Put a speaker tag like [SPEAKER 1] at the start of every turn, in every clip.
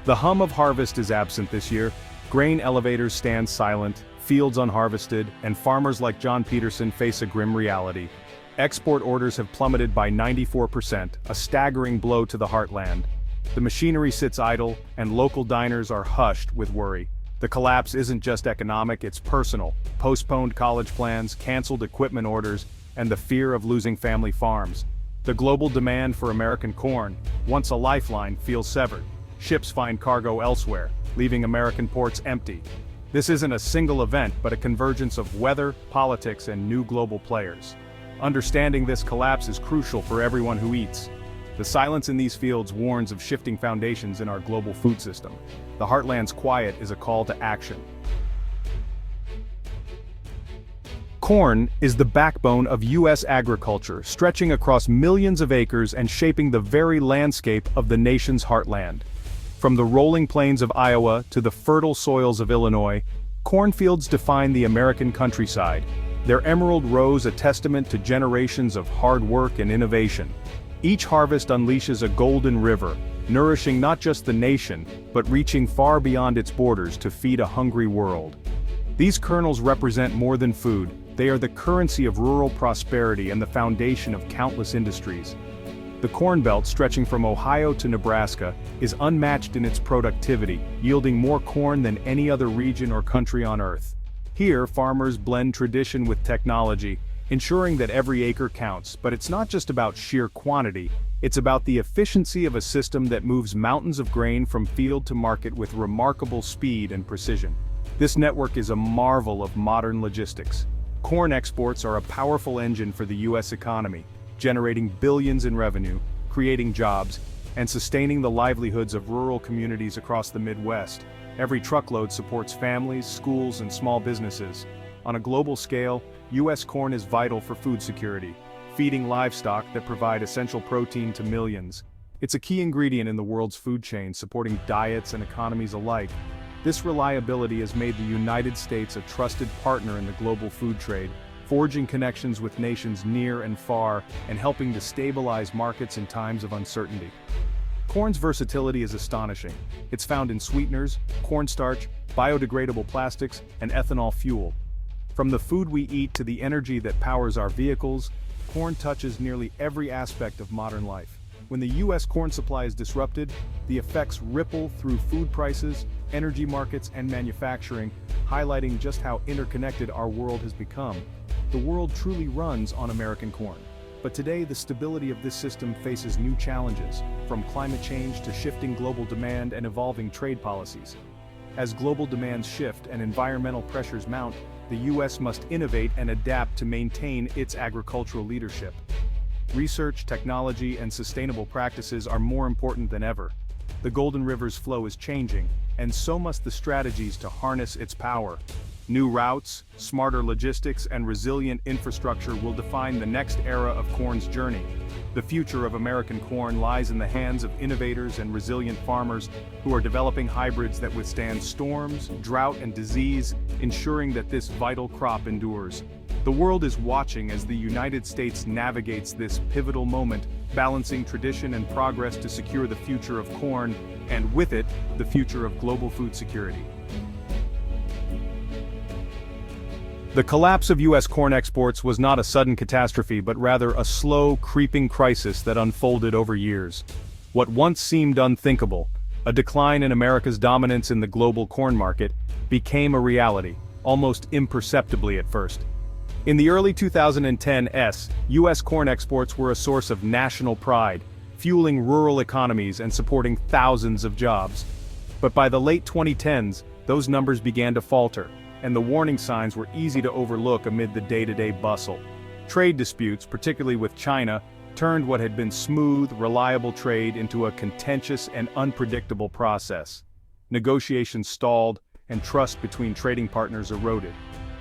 [SPEAKER 1] The hum of harvest is absent this year. Grain elevators stand silent, fields unharvested, and farmers like John Peterson face a grim reality. Export orders have plummeted by 94%, a staggering blow to the heartland. The machinery sits idle, and local diners are hushed with worry. The collapse isn't just economic, it's personal. Postponed college plans, canceled equipment orders, and the fear of losing family farms. The global demand for American corn, once a lifeline, feels severed. Ships find cargo elsewhere, leaving American ports empty. This isn't a single event, but a convergence of weather, politics, and new global players. Understanding this collapse is crucial for everyone who eats. The silence in these fields warns of shifting foundations in our global food system. The heartland's quiet is a call to action. Corn is the backbone of U.S. agriculture, stretching across millions of acres and shaping the very landscape of the nation's heartland. From the rolling plains of Iowa to the fertile soils of Illinois, cornfields define the American countryside, their emerald rows a testament to generations of hard work and innovation. Each harvest unleashes a golden river, nourishing not just the nation, but reaching far beyond its borders to feed a hungry world. These kernels represent more than food, they are the currency of rural prosperity and the foundation of countless industries. The Corn Belt, stretching from Ohio to Nebraska, is unmatched in its productivity, yielding more corn than any other region or country on Earth. Here, farmers blend tradition with technology, ensuring that every acre counts, but it's not just about sheer quantity, it's about the efficiency of a system that moves mountains of grain from field to market with remarkable speed and precision. This network is a marvel of modern logistics. Corn exports are a powerful engine for the U.S. economy, generating billions in revenue, creating jobs, and sustaining the livelihoods of rural communities across the Midwest. Every truckload supports families, schools, and small businesses. On a global scale, U.S. corn is vital for food security, feeding livestock that provide essential protein to millions. It's a key ingredient in the world's food chain, supporting diets and economies alike. This reliability has made the United States a trusted partner in the global food trade, forging connections with nations near and far, and helping to stabilize markets in times of uncertainty. Corn's versatility is astonishing. It's found in sweeteners, cornstarch, biodegradable plastics, and ethanol fuel. From the food we eat to the energy that powers our vehicles, corn touches nearly every aspect of modern life. When the U.S. corn supply is disrupted, the effects ripple through food prices, energy markets, and manufacturing, highlighting just how interconnected our world has become. The world truly runs on American corn. But today, the stability of this system faces new challenges, from climate change to shifting global demand and evolving trade policies. As global demands shift and environmental pressures mount, the U.S. must innovate and adapt to maintain its agricultural leadership. Research, technology, and sustainable practices are more important than ever. The Golden River's flow is changing, and so must the strategies to harness its power. New routes, smarter logistics, and resilient infrastructure will define the next era of corn's journey. The future of American corn lies in the hands of innovators and resilient farmers who are developing hybrids that withstand storms, drought, and disease, ensuring that this vital crop endures. The world is watching as the United States navigates this pivotal moment, balancing tradition and progress to secure the future of corn, and with it, the future of global food security. The collapse of U.S. corn exports was not a sudden catastrophe but rather a slow, creeping crisis that unfolded over years. What once seemed unthinkable, a decline in America's dominance in the global corn market, became a reality, almost imperceptibly at first. In the early 2010s, U.S. corn exports were a source of national pride, fueling rural economies and supporting thousands of jobs. But by the late 2010s, those numbers began to falter, and the warning signs were easy to overlook amid the day-to-day bustle. Trade disputes, particularly with China, turned what had been smooth, reliable trade into a contentious and unpredictable process. Negotiations stalled, and trust between trading partners eroded.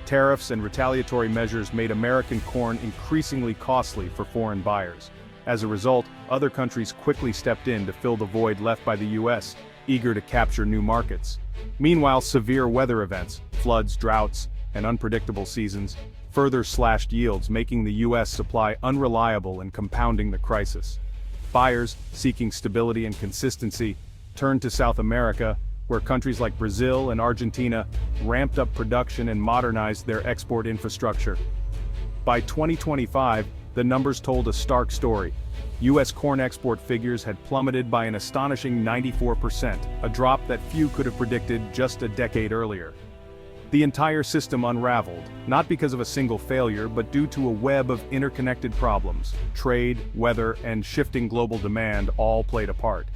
[SPEAKER 1] Tariffs and retaliatory measures made American corn increasingly costly for foreign buyers. As a result, other countries quickly stepped in to fill the void left by the U.S., eager to capture new markets. Meanwhile, severe weather events, floods, droughts, and unpredictable seasons, further slashed yields, making the U.S. supply unreliable and compounding the crisis. Buyers, seeking stability and consistency, turned to South America, where countries like Brazil and Argentina ramped up production and modernized their export infrastructure. By 2025, the numbers told a stark story. U.S. corn export figures had plummeted by an astonishing 94%, a drop that few could have predicted just a decade earlier. The entire system unraveled, not because of a single failure but due to a web of interconnected problems. Trade, weather, and shifting global demand all played a part.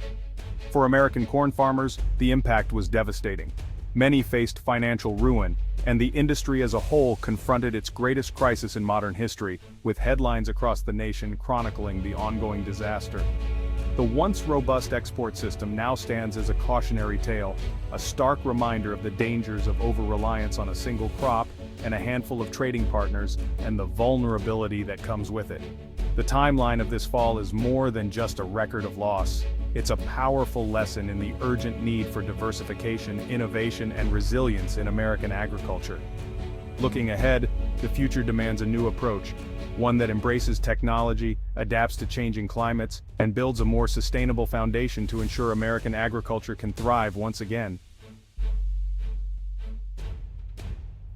[SPEAKER 1] For American corn farmers, the impact was devastating. Many faced financial ruin, and the industry as a whole confronted its greatest crisis in modern history, with headlines across the nation chronicling the ongoing disaster. The once robust export system now stands as a cautionary tale, a stark reminder of the dangers of over-reliance on a single crop and a handful of trading partners, and the vulnerability that comes with it. The timeline of this fall is more than just a record of loss. It's a powerful lesson in the urgent need for diversification, innovation, and resilience in American agriculture. Looking ahead, the future demands a new approach, one that embraces technology, adapts to changing climates, and builds a more sustainable foundation to ensure American agriculture can thrive once again.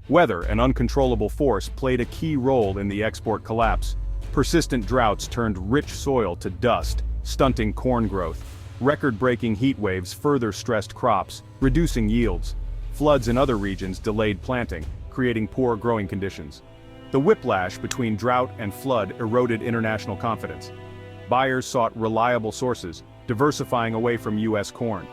[SPEAKER 1] Weather, an uncontrollable force, played a key role in the export collapse. Persistent droughts turned rich soil to dust, stunting corn growth. Record-breaking heat waves further stressed crops, reducing yields. Floods in other regions delayed planting, creating poor growing conditions. The whiplash between drought and flood eroded international confidence. Buyers sought reliable sources, diversifying away from U.S. corn.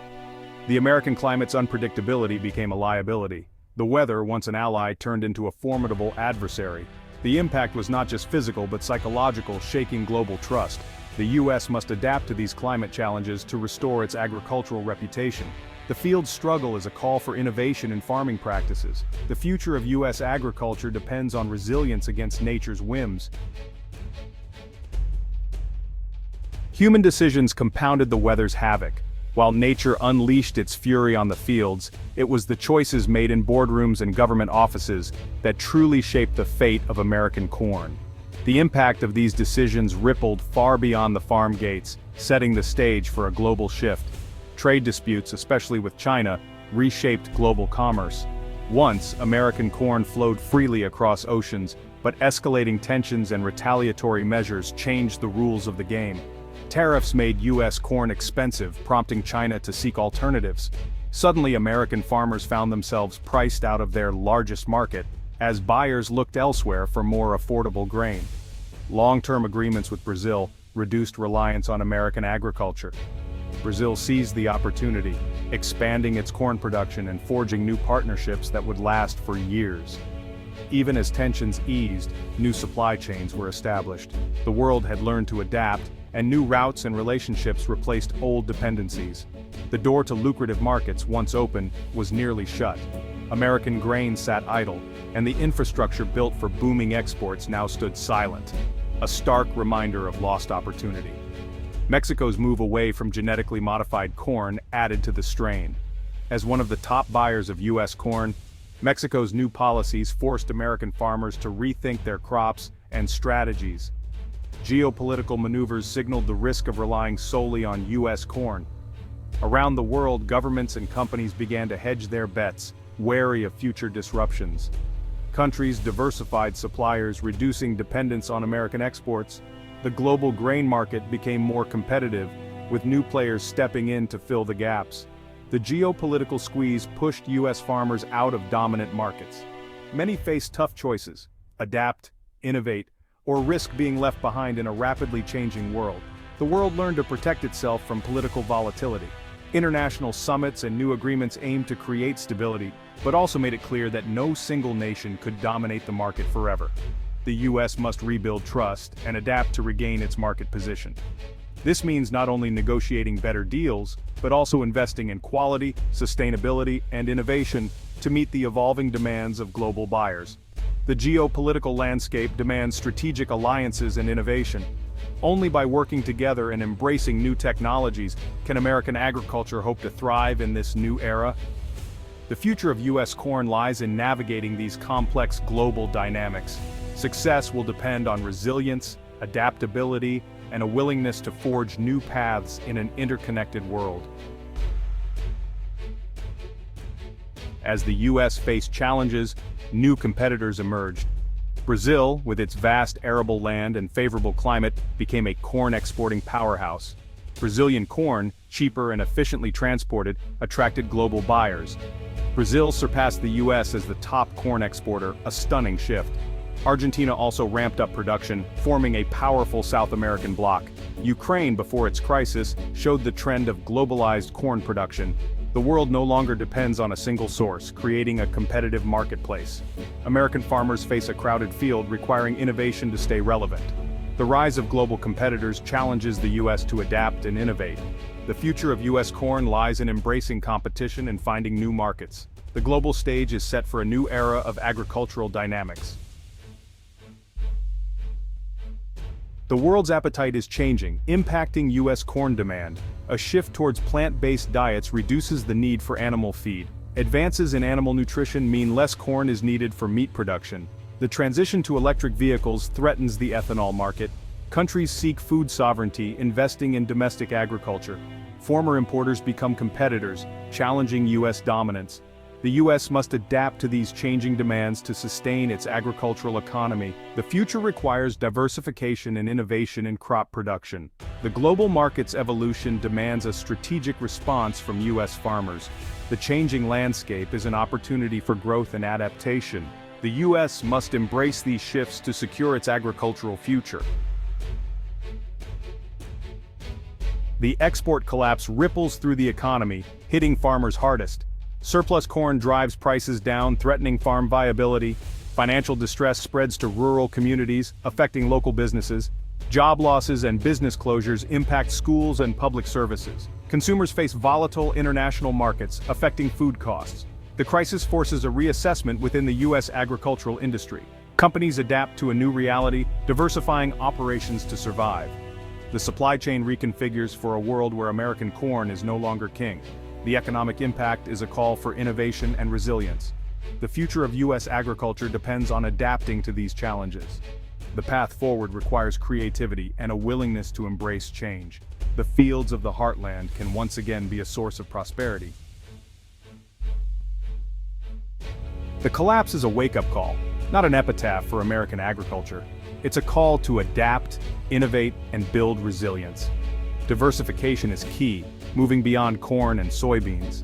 [SPEAKER 1] The American climate's unpredictability became a liability. The weather, once an ally, turned into a formidable adversary. The impact was not just physical but psychological, shaking global trust. The U.S. must adapt to these climate challenges to restore its agricultural reputation. The field's struggle is a call for innovation in farming practices. The future of U.S. agriculture depends on resilience against nature's whims. Human decisions compounded the weather's havoc. While nature unleashed its fury on the fields, it was the choices made in boardrooms and government offices that truly shaped the fate of American corn. The impact of these decisions rippled far beyond the farm gates, setting the stage for a global shift. Trade disputes, especially with China, reshaped global commerce. Once, American corn flowed freely across oceans, but escalating tensions and retaliatory measures changed the rules of the game. Tariffs made U.S. corn expensive, prompting China to seek alternatives. Suddenly, American farmers found themselves priced out of their largest market, as buyers looked elsewhere for more affordable grain. Long-term agreements with Brazil reduced reliance on American agriculture. Brazil seized the opportunity, expanding its corn production and forging new partnerships that would last for years. Even as tensions eased, new supply chains were established. The world had learned to adapt, and new routes and relationships replaced old dependencies. The door to lucrative markets, once open, was nearly shut. American grain sat idle, and the infrastructure built for booming exports now stood silent. A stark reminder of lost opportunity. Mexico's move away from genetically modified corn added to the strain. As one of the top buyers of U.S. corn, Mexico's new policies forced American farmers to rethink their crops and strategies. Geopolitical maneuvers signaled the risk of relying solely on U.S. corn. Around the world, governments and companies began to hedge their bets, wary of future disruptions. Countries diversified suppliers, reducing dependence on American exports. The global grain market became more competitive, with new players stepping in to fill the gaps. The geopolitical squeeze pushed U.S. farmers out of dominant markets. Many faced tough choices: adapt, innovate, or risk being left behind in a rapidly changing world. The world learned to protect itself from political volatility. International summits and new agreements aimed to create stability, but also made it clear that no single nation could dominate the market forever. The U.S. must rebuild trust and adapt to regain its market position. This means not only negotiating better deals, but also investing in quality, sustainability, and innovation to meet the evolving demands of global buyers. The geopolitical landscape demands strategic alliances and innovation. Only by working together and embracing new technologies can American agriculture hope to thrive in this new era. The future of U.S. corn lies in navigating these complex global dynamics. Success will depend on resilience, adaptability, and a willingness to forge new paths in an interconnected world. As the U.S. faced challenges, new competitors emerged. Brazil, with its vast arable land and favorable climate, became a corn-exporting powerhouse. Brazilian corn, cheaper and efficiently transported, attracted global buyers. Brazil surpassed the U.S. as the top corn exporter, a stunning shift. Argentina also ramped up production, forming a powerful South American bloc. Ukraine, before its crisis, showed the trend of globalized corn production. The world no longer depends on a single source, creating a competitive marketplace. American farmers face a crowded field requiring innovation to stay relevant. The rise of global competitors challenges the U.S. to adapt and innovate. The future of U.S. corn lies in embracing competition and finding new markets. The global stage is set for a new era of agricultural dynamics. The world's appetite is changing, impacting U.S. corn demand. A shift towards plant-based diets reduces the need for animal feed. Advances in animal nutrition mean less corn is needed for meat production. The transition to electric vehicles threatens the ethanol market. Countries seek food sovereignty, investing in domestic agriculture. Former importers become competitors, challenging U.S. dominance. The U.S. must adapt to these changing demands to sustain its agricultural economy. The future requires diversification and innovation in crop production. The global market's evolution demands a strategic response from U.S. farmers. The changing landscape is an opportunity for growth and adaptation. The U.S. must embrace these shifts to secure its agricultural future. The export collapse ripples through the economy, hitting farmers hardest. Surplus corn drives prices down, threatening farm viability. Financial distress spreads to rural communities, affecting local businesses. Job losses and business closures impact schools and public services. Consumers face volatile international markets, affecting food costs. The crisis forces a reassessment within the U.S. agricultural industry. Companies adapt to a new reality, diversifying operations to survive. The supply chain reconfigures for a world where American corn is no longer king. The economic impact is a call for innovation and resilience. The future of U.S. agriculture depends on adapting to these challenges. The path forward requires creativity and a willingness to embrace change. The fields of the heartland can once again be a source of prosperity. The collapse is a wake-up call, not an epitaph for American agriculture. It's a call to adapt, innovate, and build resilience. Diversification is key, moving beyond corn and soybeans.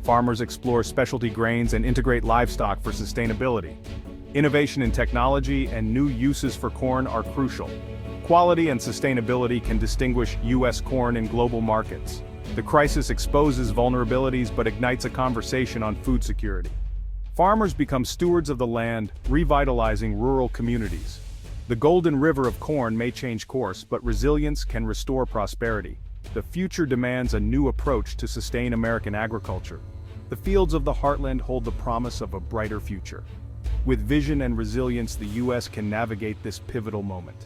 [SPEAKER 1] Farmers explore specialty grains and integrate livestock for sustainability. Innovation in technology and new uses for corn are crucial. Quality and sustainability can distinguish U.S. corn in global markets. The crisis exposes vulnerabilities but ignites a conversation on food security. Farmers become stewards of the land, revitalizing rural communities. The golden river of corn may change course, but resilience can restore prosperity. The future demands a new approach to sustain American agriculture. The fields of the heartland hold the promise of a brighter future. With vision and resilience, the U.S. can navigate this pivotal moment.